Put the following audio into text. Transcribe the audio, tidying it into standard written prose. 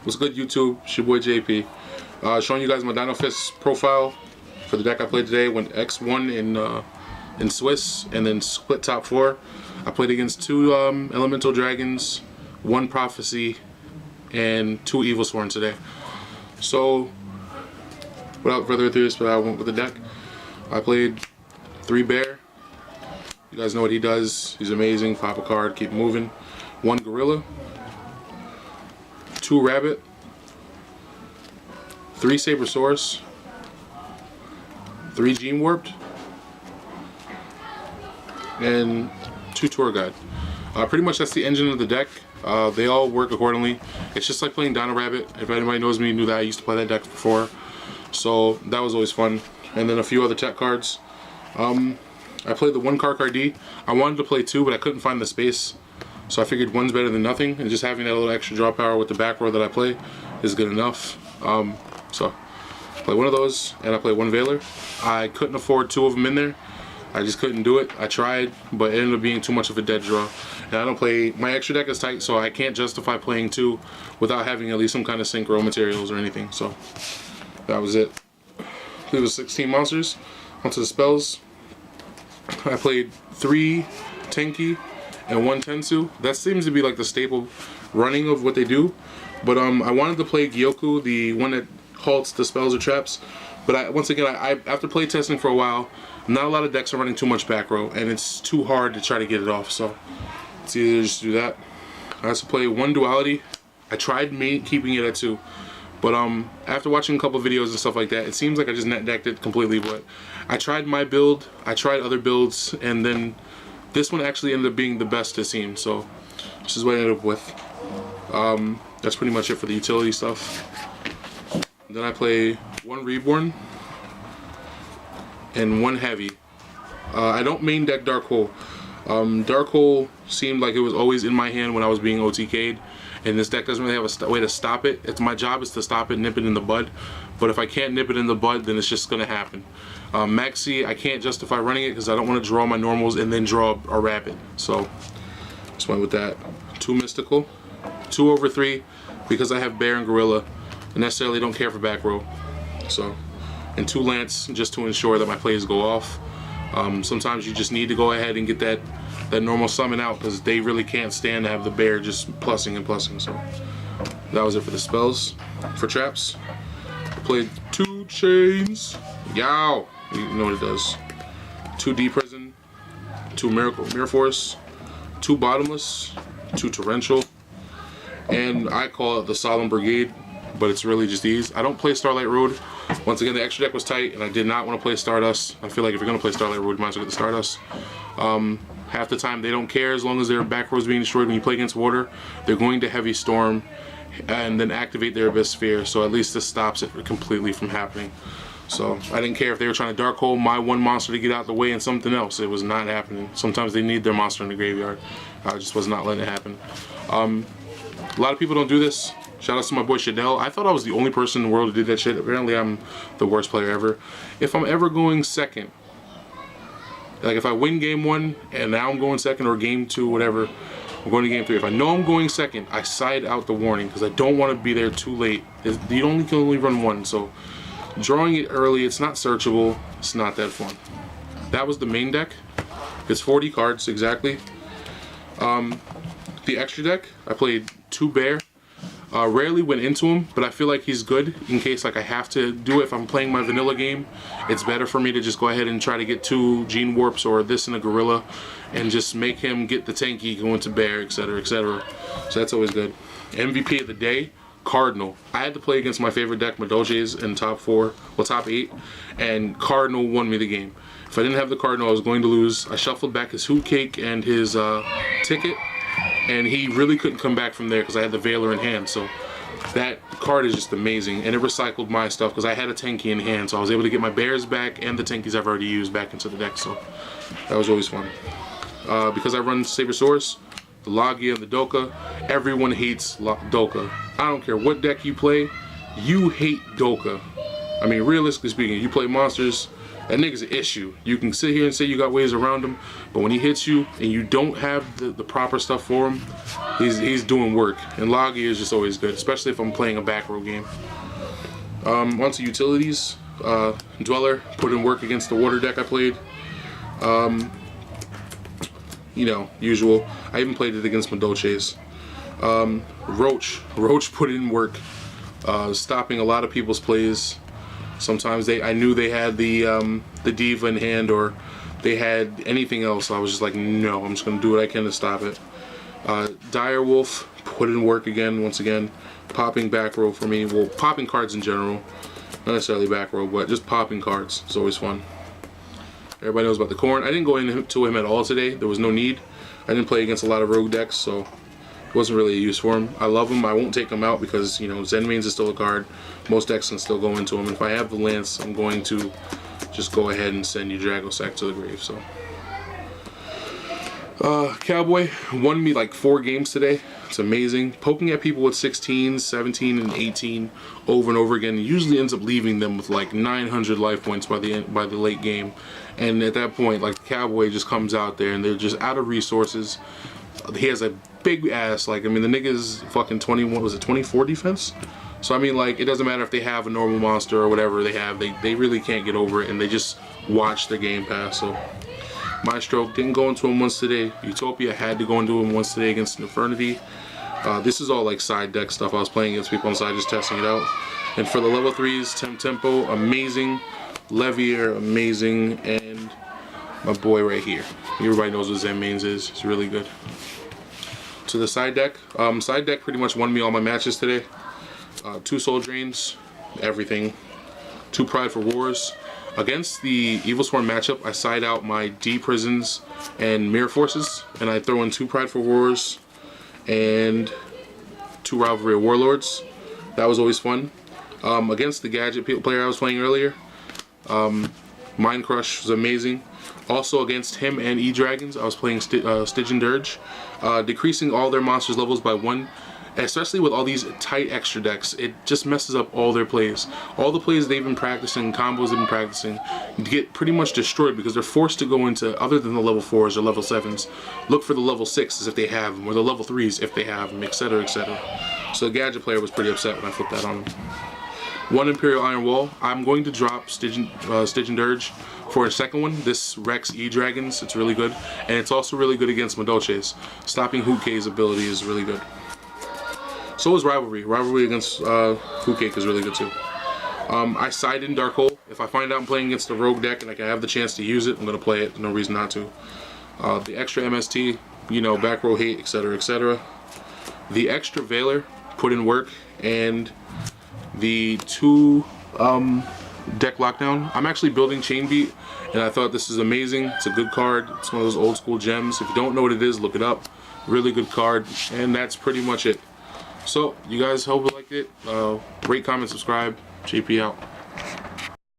What's good, YouTube? It's your boy JP. Showing you guys my Dino Fist profile for the deck I played today. Went X1 in Swiss and then split top 4. I played against 2 Elemental Dragons, 1 Prophecy, and 2 Evil Sworn today. So, without further ado, I went with the deck. I played 3 Bear. You guys know what he does. He's amazing. Pop a card, keep moving. 1 Gorilla. 2 Rabbit, 3 Sabersaurus, 3 Gene Warped, and 2 Tour Guide. Pretty much that's the engine of the deck. They all work accordingly. It's just like playing Dino Rabbit. If anybody knows me, knew that I used to play that deck before. So that was always fun. And then a few other tech cards. I played the 1 Carcardi. I wanted to play 2, but I couldn't find the space. So I figured 1's better than nothing, and just having that little extra draw power with the back row that I play is good enough. So I play 1 of those, and I play 1 Veiler. I couldn't afford 2 of them in there. I just couldn't do it. I tried, but it ended up being too much of a dead draw. And I don't play, my extra deck is tight, so I can't justify playing 2 without having at least some kind of synchro materials or anything. So that was it. I believe it was 16 monsters. Onto the spells. I played 3 Tenki and 1 Tensu. That seems to be like the staple running of what they do. But I wanted to play Gyoku, the one that halts the spells or traps. But once again, after play testing for a while, not a lot of decks are running too much back row, and it's too hard to try to get it off. So it's either just do that. I also play 1 Duality. I tried keeping it at 2. But after watching a couple videos and stuff like that, it seems like I just net decked it completely. But I tried my build, I tried other builds, and then this one actually ended up being the best, it seemed. So this is what I ended up with. That's pretty much it for the utility stuff. Then I play 1 Reborn and 1 Heavy. I don't main deck Dark Hole. Dark Hole seemed like it was always in my hand when I was being OTK'd, and this deck doesn't really have a way to stop it. My job is to stop it, nip it in the bud. But if I can't nip it in the bud, then it's just going to happen. Maxi, I can't justify running it because I don't want to draw my normals and then draw a rabbit. So just went with that. 2 Mystical, 2 over 3 because I have Bear and Gorilla. I necessarily don't care for back row. So, and 2 Lance just to ensure that my plays go off. Sometimes you just need to go ahead and get that normal summon out because they really can't stand to have the Bear just plussing and plussing. So that was it for the spells. For traps, I played 2 Chains. Yow! You know what it does. 2 Deep Prison, 2 Mirror Force, 2 Bottomless, 2 Torrential, and I call it the Solemn Brigade, but it's really just these. I don't play Starlight Road. Once again, the extra deck was tight, and I did not want to play Stardust. I feel like if you're going to play Starlight Road, you might as well get the Stardust. Half the time, they don't care as long as their back row is being destroyed. When you play against water, they're going to Heavy Storm and then activate their Abyss Sphere, so at least this stops it completely from happening. So I didn't care if they were trying to Dark Hole my 1 monster to get out of the way and something else. It was not happening. Sometimes they need their monster in the graveyard. I just was not letting it happen. A lot of people don't do this. Shout out to my boy Shadell. I thought I was the only person in the world who did that shit. Apparently I'm the worst player ever. If I'm ever going second, like if I win game 1 and now I'm going second, or game 2, whatever, I'm going to game 3. If I know I'm going second, I side out the warning because I don't want to be there too late. You can only run 1, so drawing it early, it's not searchable, it's not that fun. That was the main deck. It's 40 cards exactly. The extra deck, I played 2 Bear. Rarely went into him, but I feel like he's good in case like I have to do it. If I'm playing my vanilla game, it's better for me to just go ahead and try to get 2 Gene Warps or this and a Gorilla and just make him get the Tenki, go into Bear, etc, etc. So that's always good. MVP of the day, Cardinal. I had to play against my favorite deck, Madoge's, in top 4, well top 8, and Cardinal won me the game. If I didn't have the Cardinal, I was going to lose. I shuffled back his Hoot Cake and his Ticket, and he really couldn't come back from there because I had the Veiler in hand. So that card is just amazing, and it recycled my stuff because I had a Tenki in hand, so I was able to get my Bears back and the Tenkis I've already used back into the deck. So that was always fun. Because I run Sabersaurus, the Logia, and the Doka, everyone hates Doka. I don't care what deck you play, you hate Doka. I mean, realistically speaking, you play monsters, That nigga's an issue. You can sit here and say you got ways around him, but when he hits you and you don't have the proper stuff for him, he's doing work. And log gear is just always good, especially if I'm playing a back row game. Onto utilities. Dweller put in work against the water deck I played. You know, usual. I even played it against Madolches. Roach put in work, stopping a lot of people's plays. Sometimes I knew they had the diva in hand, or they had anything else. I was just like, no, I'm just gonna do what I can to stop it. Direwolf put in work again, once again, popping back row for me. Well, popping cards in general, not necessarily back row, but just popping cards. It's always fun. Everybody knows about the corn. I didn't go into him at all today. There was no need. I didn't play against a lot of rogue decks, so it wasn't really a use for him. I love him. I won't take him out because, you know, Zen Mains is still a card. Most decks can still go into him. And if I have the Lance, I'm going to just go ahead and send you Dragosack to the grave. So, Cowboy won me like 4 games today. It's amazing. Poking at people with 16, 17, and 18 over and over again usually ends up leaving them with like 900 life points by the late game. And at that point, like, Cowboy just comes out there and they're just out of resources. He has a big ass, like, I mean, the nigga's fucking 21, was it 24 defense? So I mean, like, it doesn't matter if they have a normal monster or whatever they have, they really can't get over it, and they just watch the game pass. So Maestro didn't go into him once today. Utopia had to go into him once today against Infernity. This is all like side deck stuff. I was playing against people on the side, just testing it out. And for the level 3s, Tempo, amazing. Levier, amazing. And my boy right here. Everybody knows what Zen Mains is. It's really good. To the side deck. Side deck pretty much won me all my matches today. 2 Soul Drains, everything. 2 Pride for Wars. Against the Evil Swarm matchup, I side out my D Prisons and Mirror Forces, and I throw in 2 Pride for Wars and 2 Rivalry of Warlords. That was always fun. Against the Gadget player I was playing earlier, Mind Crush was amazing. Also against him and E-Dragons, I was playing Stygian Dirge, decreasing all their monsters' levels by 1. Especially with all these tight extra decks, it just messes up all their plays. All the plays they've been practicing, combos they've been practicing, get pretty much destroyed because they're forced to go into, other than the level 4s or level 7s, look for the level 6s if they have them, or the level 3s if they have them, etc, etc. So the Gadget player was pretty upset when I flipped that on him. 1 Imperial Iron Wall. I'm going to drop Stygian Dirge for a second one. This wrecks E-Dragons. It's really good. And it's also really good against Madolches. Stopping Hukei's ability is really good. So is Rivalry. Rivalry against Hukeik is really good too. I side in Dark Hole. If I find out I'm playing against a rogue deck and I can have the chance to use it, I'm going to play it. No reason not to. The extra MST, you know, back row hate, etc, etc. The extra Veiler put in work, and the 2 deck lockdown. I'm actually building Chain Beat, and I thought this is amazing. It's a good card. It's one of those old school gems. If you don't know what it is, look it up. Really good card, and that's pretty much it. So, you guys hope you liked it. Rate, comment, subscribe. JP out.